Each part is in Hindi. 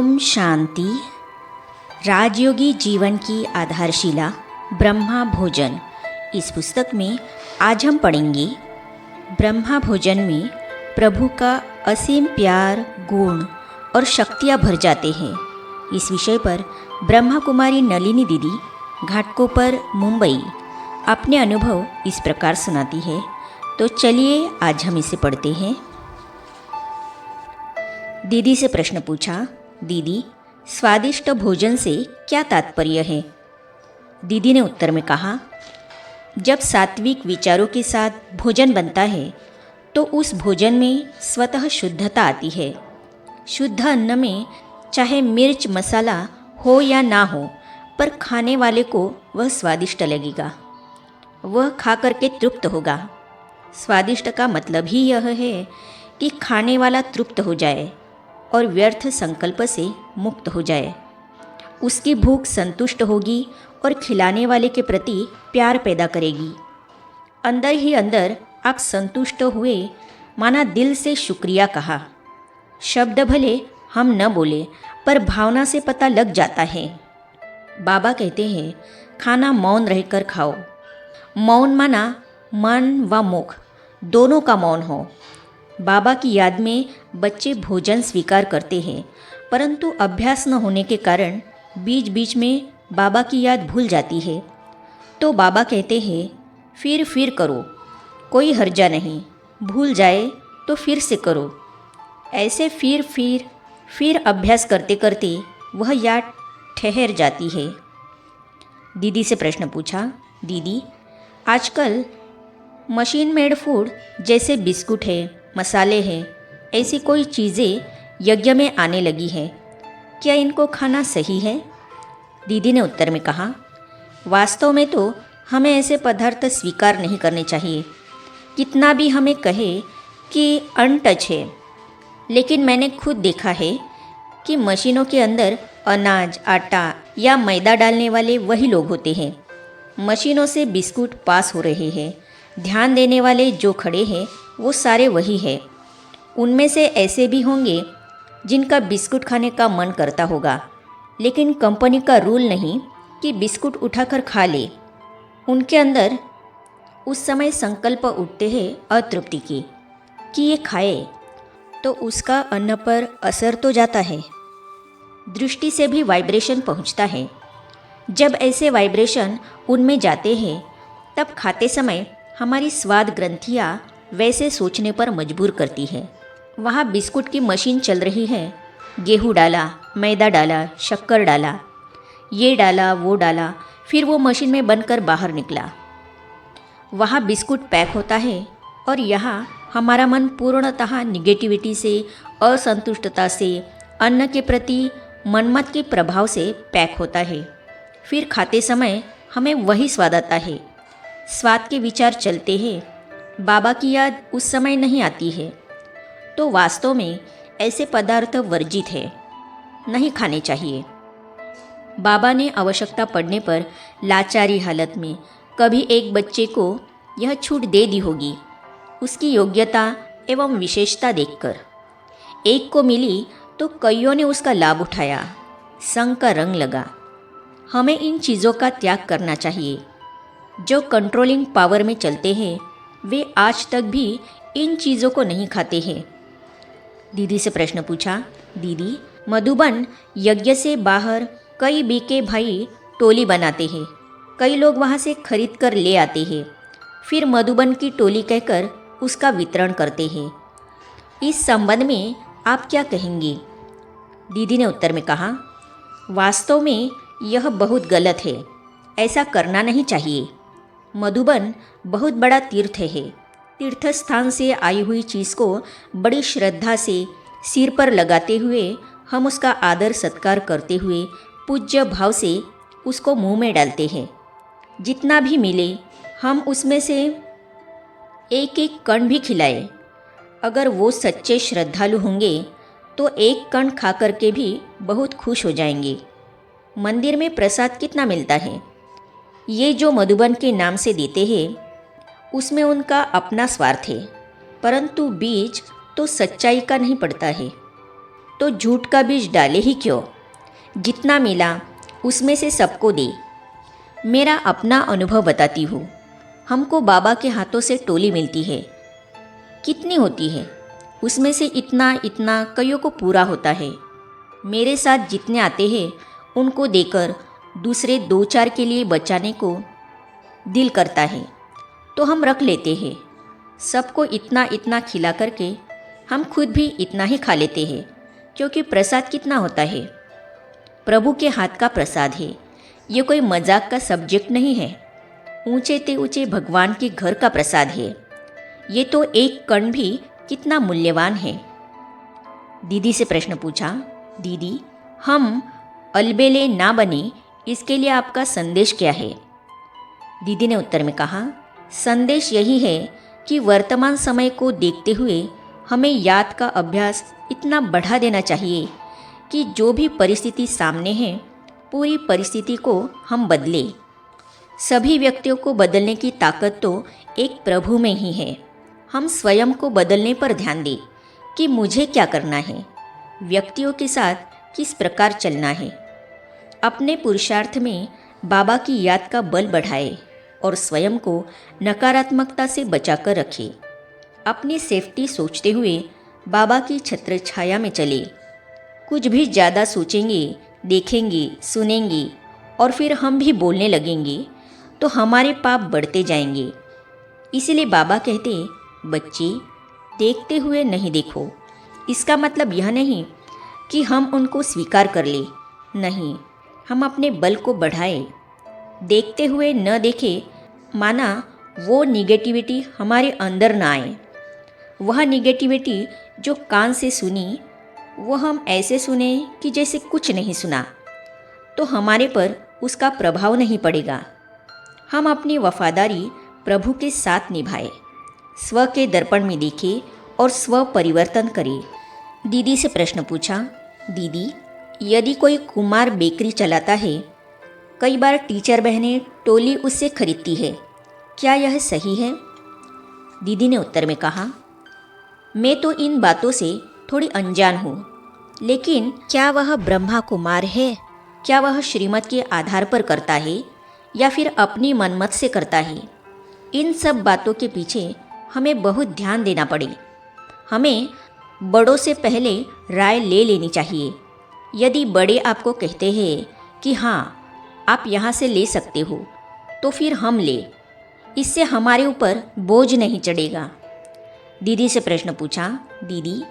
ओम शांति। राजयोगी जीवन की आधारशिला ब्रह्मा भोजन। इस पुस्तक में आज हम पढ़ेंगे ब्रह्मा भोजन में प्रभु का असीम प्यार, गुण और शक्तियाँ भर जाते हैं। इस विषय पर ब्रह्मा कुमारी नलिनी दीदी घाटकोपर मुंबई अपने अनुभव इस प्रकार सुनाती है। तो चलिए आज हम इसे पढ़ते हैं। दीदी से प्रश्न पूछा, दीदी स्वादिष्ट भोजन से क्या तात्पर्य है? दीदी ने उत्तर में कहा, जब सात्विक विचारों के साथ भोजन बनता है तो उस भोजन में स्वतः शुद्धता आती है। शुद्ध अन्न में चाहे मिर्च मसाला हो या ना हो, पर खाने वाले को वह स्वादिष्ट लगेगा, वह खा करके तृप्त होगा। स्वादिष्ट का मतलब ही यह है कि खाने वाला तृप्त हो जाए और व्यर्थ संकल्प से मुक्त हो जाए। उसकी भूख संतुष्ट होगी और खिलाने वाले के प्रति प्यार पैदा करेगी। अंदर ही अंदर आप संतुष्ट हुए, माना दिल से शुक्रिया कहा। शब्द भले हम न बोले, पर भावना से पता लग जाता है। बाबा कहते हैं, खाना मौन रहकर खाओ। मौन माना मन व मुख दोनों का मौन हो। बाबा की याद में बच्चे भोजन स्वीकार करते हैं, परंतु अभ्यास न होने के कारण बीच बीच में बाबा की याद भूल जाती है। तो बाबा कहते हैं, फिर करो, कोई हर्जा नहीं। भूल जाए तो फिर से करो। ऐसे फिर अभ्यास करते करते वह याद ठहर जाती है। दीदी से प्रश्न पूछा, दीदी आजकल मशीन मेड फूड जैसे बिस्कुट है, मसाले हैं, ऐसी कोई चीज़ें यज्ञ में आने लगी है, क्या इनको खाना सही है? दीदी ने उत्तर में कहा, वास्तव में तो हमें ऐसे पदार्थ स्वीकार नहीं करने चाहिए। कितना भी हमें कहे कि अनटच है, लेकिन मैंने खुद देखा है कि मशीनों के अंदर अनाज, आटा या मैदा डालने वाले वही लोग होते हैं। मशीनों से बिस्कुट पास हो रहे हैं। ध्यान देने वाले जो खड़े हैं वो सारे वही है। उनमें से ऐसे भी होंगे जिनका बिस्कुट खाने का मन करता होगा, लेकिन कंपनी का रूल नहीं कि बिस्कुट उठाकर खा ले। उनके अंदर उस समय संकल्प उठते हैं अतृप्ति की कि ये खाए, तो उसका अन्न पर असर तो जाता है। दृष्टि से भी वाइब्रेशन पहुंचता है। जब ऐसे वाइब्रेशन उनमें जाते हैं, तब खाते समय हमारी स्वाद ग्रंथियाँ वैसे सोचने पर मजबूर करती है। वहाँ बिस्कुट की मशीन चल रही है। गेहूँ डाला, मैदा डाला, शक्कर डाला, ये डाला, वो डाला, फिर वो मशीन में बनकर बाहर निकला। वहाँ बिस्कुट पैक होता है और यहाँ हमारा मन पूर्णतः निगेटिविटी से, असंतुष्टता से, अन्न के प्रति मनमत के प्रभाव से पैक होता है। फिर खाते समय हमें वही स्वाद आता है। स्वाद के विचार चलते हैं, बाबा की याद उस समय नहीं आती है। तो वास्तव में ऐसे पदार्थ वर्जित है, नहीं खाने चाहिए। बाबा ने आवश्यकता पड़ने पर लाचारी हालत में कभी एक बच्चे को यह छूट दे दी होगी, उसकी योग्यता एवं विशेषता देखकर। एक को मिली तो कईयों ने उसका लाभ उठाया, संग का रंग लगा। हमें इन चीज़ों का त्याग करना चाहिए। जो कंट्रोलिंग पावर में चलते हैं वे आज तक भी इन चीज़ों को नहीं खाते हैं। दीदी से प्रश्न पूछा, दीदी मधुबन यज्ञ से बाहर कई बीके भाई टोली बनाते हैं। कई लोग वहाँ से खरीद कर ले आते हैं, फिर मधुबन की टोली कहकर उसका वितरण करते हैं। इस संबंध में आप क्या कहेंगे? दीदी ने उत्तर में कहा, वास्तव में यह बहुत गलत है, ऐसा करना नहीं चाहिए। मधुबन बहुत बड़ा तीर्थ है। तीर्थ स्थान से आई हुई चीज़ को बड़ी श्रद्धा से सिर पर लगाते हुए हम उसका आदर सत्कार करते हुए पूज्य भाव से उसको मुंह में डालते हैं। जितना भी मिले हम उसमें से एक एक कण भी खिलाए। अगर वो सच्चे श्रद्धालु होंगे तो एक कण खा करके भी बहुत खुश हो जाएंगे। मंदिर में प्रसाद कितना मिलता है? ये जो मधुबन के नाम से देते हैं, उसमें उनका अपना स्वार्थ है, परंतु बीज तो सच्चाई का नहीं पड़ता है। तो झूठ का बीज डाले ही क्यों। जितना मिला उसमें से सबको दे। मेरा अपना अनुभव बताती हूँ। हमको बाबा के हाथों से टोली मिलती है। कितनी होती है, उसमें से इतना इतना कईयों को पूरा होता है। मेरे साथ जितने आते हैं उनको देकर दूसरे 2-4 के लिए बचाने को दिल करता है तो हम रख लेते हैं। सबको इतना इतना खिला करके हम खुद भी इतना ही खा लेते हैं, क्योंकि प्रसाद कितना होता है, प्रभु के हाथ का प्रसाद है। ये कोई मजाक का सब्जेक्ट नहीं है। ऊंचे ते ऊंचे भगवान के घर का प्रसाद है। ये तो एक कण भी कितना मूल्यवान है। दीदी से प्रश्न पूछा, दीदी हम अलबेले ना बने इसके लिए आपका संदेश क्या है। दीदी ने उत्तर में कहा, संदेश यही है कि वर्तमान समय को देखते हुए हमें याद का अभ्यास इतना बढ़ा देना चाहिए कि जो भी परिस्थिति सामने है पूरी परिस्थिति को हम बदलें। सभी व्यक्तियों को बदलने की ताकत तो एक प्रभु में ही है। हम स्वयं को बदलने पर ध्यान दें कि मुझे क्या करना है, व्यक्तियों के साथ किस प्रकार चलना है। अपने पुरुषार्थ में बाबा की याद का बल बढ़ाए और स्वयं को नकारात्मकता से बचाकर रखे। अपनी सेफ्टी सोचते हुए बाबा की छत्र छाया में चले। कुछ भी ज़्यादा सोचेंगे, देखेंगे, सुनेंगे और फिर हम भी बोलने लगेंगे तो हमारे पाप बढ़ते जाएंगे। इसीलिए बाबा कहते, बच्चे देखते हुए नहीं देखो। इसका मतलब यह नहीं कि हम उनको स्वीकार कर ले, नहीं, हम अपने बल को बढ़ाएं। देखते हुए न देखे माना वो निगेटिविटी हमारे अंदर ना आए। वह निगेटिविटी जो कान से सुनी वो हम ऐसे सुने कि जैसे कुछ नहीं सुना, तो हमारे पर उसका प्रभाव नहीं पड़ेगा। हम अपनी वफादारी प्रभु के साथ निभाए, स्व के दर्पण में देखे और स्व परिवर्तन करे। दीदी से प्रश्न पूछा, दीदी यदि कोई कुमार बेकरी चलाता है, कई बार टीचर बहनें टोली उससे खरीदती है, क्या यह सही है। दीदी ने उत्तर में कहा, मैं तो इन बातों से थोड़ी अनजान हूँ, लेकिन क्या वह ब्रह्मा कुमार है, क्या वह श्रीमत के आधार पर करता है या फिर अपनी मनमत से करता है। इन सब बातों के पीछे हमें बहुत ध्यान देना पड़े। हमें बड़ों से पहले राय ले लेनी चाहिए। यदि बड़े आपको कहते हैं कि हाँ आप यहाँ से ले सकते हो, तो फिर हम ले, इससे हमारे ऊपर बोझ नहीं चढ़ेगा। दीदी से प्रश्न पूछा, दीदी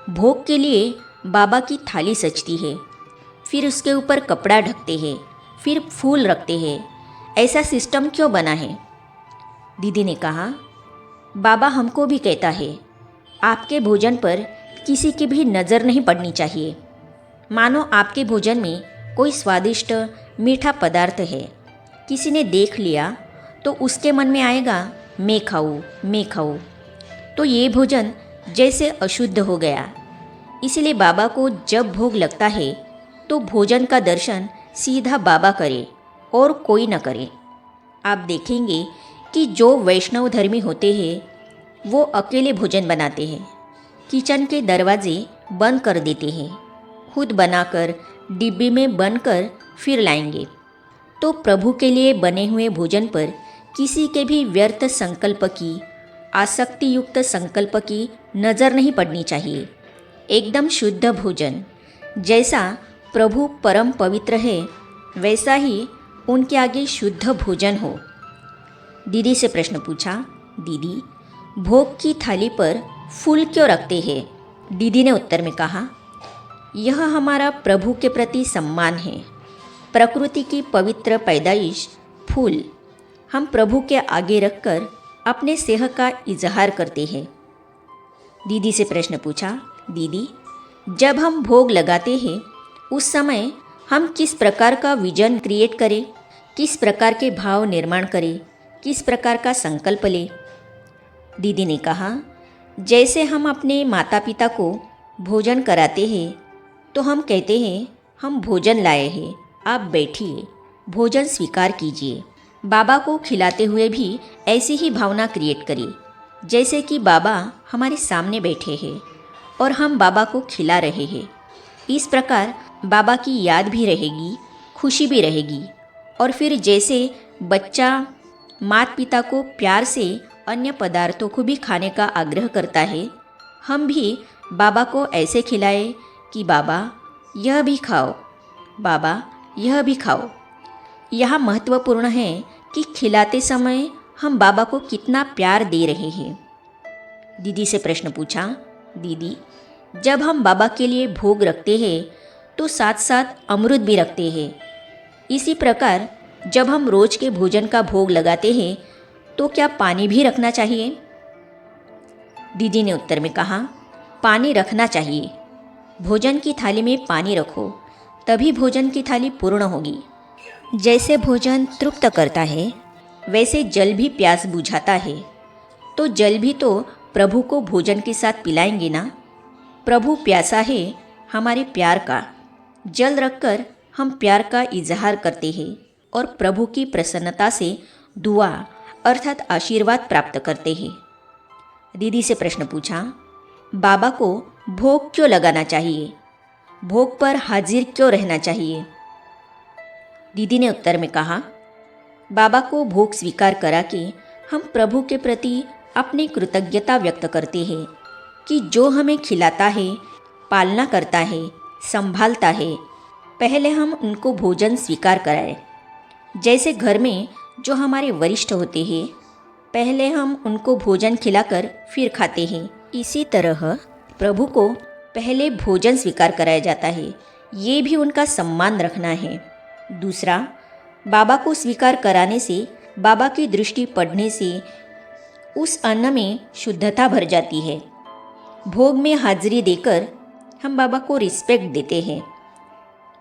भोग के लिए बाबा की थाली सजती है, फिर उसके ऊपर कपड़ा ढकते हैं, फिर फूल रखते हैं, ऐसा सिस्टम क्यों बना है। दीदी ने कहा, बाबा हमको भी कहता है आपके भोजन पर किसी की भी नज़र नहीं पड़नी चाहिए। मानो आपके भोजन में कोई स्वादिष्ट मीठा पदार्थ है, किसी ने देख लिया तो उसके मन में आएगा मैं खाऊं मैं खाऊं, तो ये भोजन जैसे अशुद्ध हो गया। इसलिए बाबा को जब भोग लगता है तो भोजन का दर्शन सीधा बाबा करे और कोई न करे। आप देखेंगे कि जो वैष्णव धर्मी होते हैं वो अकेले भोजन बनाते हैं, किचन के दरवाजे बंद कर देते हैं, खुद बनाकर डिब्बी में बंद कर फिर लाएंगे। तो प्रभु के लिए बने हुए भोजन पर किसी के भी व्यर्थ संकल्प की, आसक्ति युक्त संकल्प की नज़र नहीं पड़नी चाहिए। एकदम शुद्ध भोजन, जैसा प्रभु परम पवित्र है वैसा ही उनके आगे शुद्ध भोजन हो। दीदी से प्रश्न पूछा, दीदी भोग की थाली पर फूल क्यों रखते हैं। दीदी ने उत्तर में कहा, यह हमारा प्रभु के प्रति सम्मान है। प्रकृति की पवित्र पैदाइश फूल हम प्रभु के आगे रखकर अपने स्नेह का इजहार करते हैं। दीदी से प्रश्न पूछा, दीदी जब हम भोग लगाते हैं उस समय हम किस प्रकार का विजन क्रिएट करें, किस प्रकार के भाव निर्माण करें, किस प्रकार का संकल्प लें। दीदी ने कहा, जैसे हम अपने माता पिता को भोजन कराते हैं तो हम कहते हैं हम भोजन लाए हैं, आप बैठिए, भोजन स्वीकार कीजिए। बाबा को खिलाते हुए भी ऐसी ही भावना क्रिएट करिए, जैसे कि बाबा हमारे सामने बैठे हैं और हम बाबा को खिला रहे हैं। इस प्रकार बाबा की याद भी रहेगी, खुशी भी रहेगी। और फिर जैसे बच्चा माता पिता को प्यार से अन्य पदार्थों को भी खाने का आग्रह करता है, हम भी बाबा को ऐसे खिलाएं कि बाबा यह भी खाओ, बाबा यह भी खाओ। यह महत्वपूर्ण है कि खिलाते समय हम बाबा को कितना प्यार दे रहे हैं। दीदी से प्रश्न पूछा, दीदी जब हम बाबा के लिए भोग रखते हैं तो साथ साथ अमृत भी रखते हैं। इसी प्रकार जब हम रोज के भोजन का भोग लगाते हैं तो क्या पानी भी रखना चाहिए? दीदी ने उत्तर में कहा, पानी रखना चाहिए। भोजन की थाली में पानी रखो, तभी भोजन की थाली पूर्ण होगी। जैसे भोजन तृप्त करता है, वैसे जल भी प्यास बुझाता है। तो जल भी तो प्रभु को भोजन के साथ पिलाएंगे ना। प्रभु प्यासा है हमारे प्यार का। जल रखकर हम प्यार का इजहार करते हैं और प्रभु की प्रसन्नता से दुआ अर्थात आशीर्वाद प्राप्त करते हैं। दीदी से प्रश्न पूछा, बाबा को भोग क्यों लगाना चाहिए? भोग पर हाजिर क्यों रहना चाहिए? दीदी ने उत्तर में कहा, बाबा को भोग स्वीकार करा के हम प्रभु के प्रति अपनी कृतज्ञता व्यक्त करते हैं कि जो हमें खिलाता है, पालना करता है, संभालता है, पहले हम उनको भोजन स्वीकार कराएं। जैसे घर में जो हमारे वरिष्ठ होते हैं, पहले हम उनको भोजन खिलाकर फिर खाते हैं। इसी तरह प्रभु को पहले भोजन स्वीकार कराया जाता है। ये भी उनका सम्मान रखना है। दूसरा, बाबा को स्वीकार कराने से, बाबा की दृष्टि पड़ने से उस अन्न में शुद्धता भर जाती है। भोग में हाजिरी देकर हम बाबा को रिस्पेक्ट देते हैं।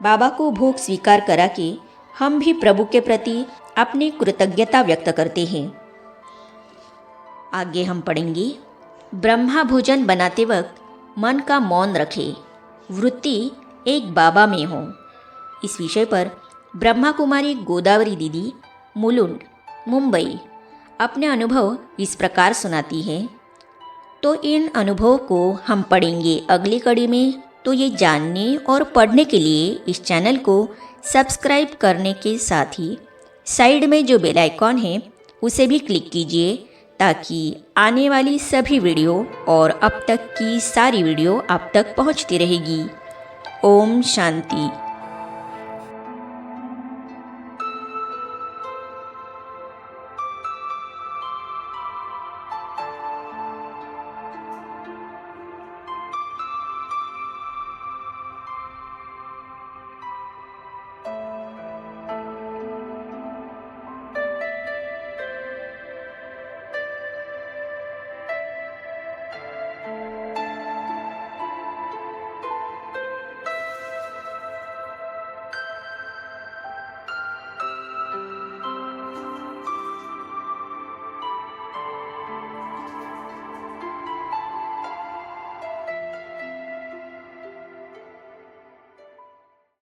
बाबा को भोग स्वीकार करा के हम भी प्रभु के प्रति अपनी कृतज्ञता व्यक्त करते हैं। आगे हम पढ़ेंगे, ब्रह्मा भोजन बनाते वक्त मन का मौन रखे, वृत्ति एक बाबा में हो। इस विषय पर ब्रह्मा कुमारी गोदावरी दीदी, मुलुंड, मुंबई अपने अनुभव इस प्रकार सुनाती है। तो इन अनुभवों को हम पढ़ेंगे अगली कड़ी में। तो ये जानने और पढ़ने के लिए इस चैनल को सब्सक्राइब करने के साथ ही साइड में जो बेल आइकॉन है उसे भी क्लिक कीजिए, ताकि आने वाली सभी वीडियो और अब तक की सारी वीडियो आप तक पहुंचती रहेगी। ओम शांति।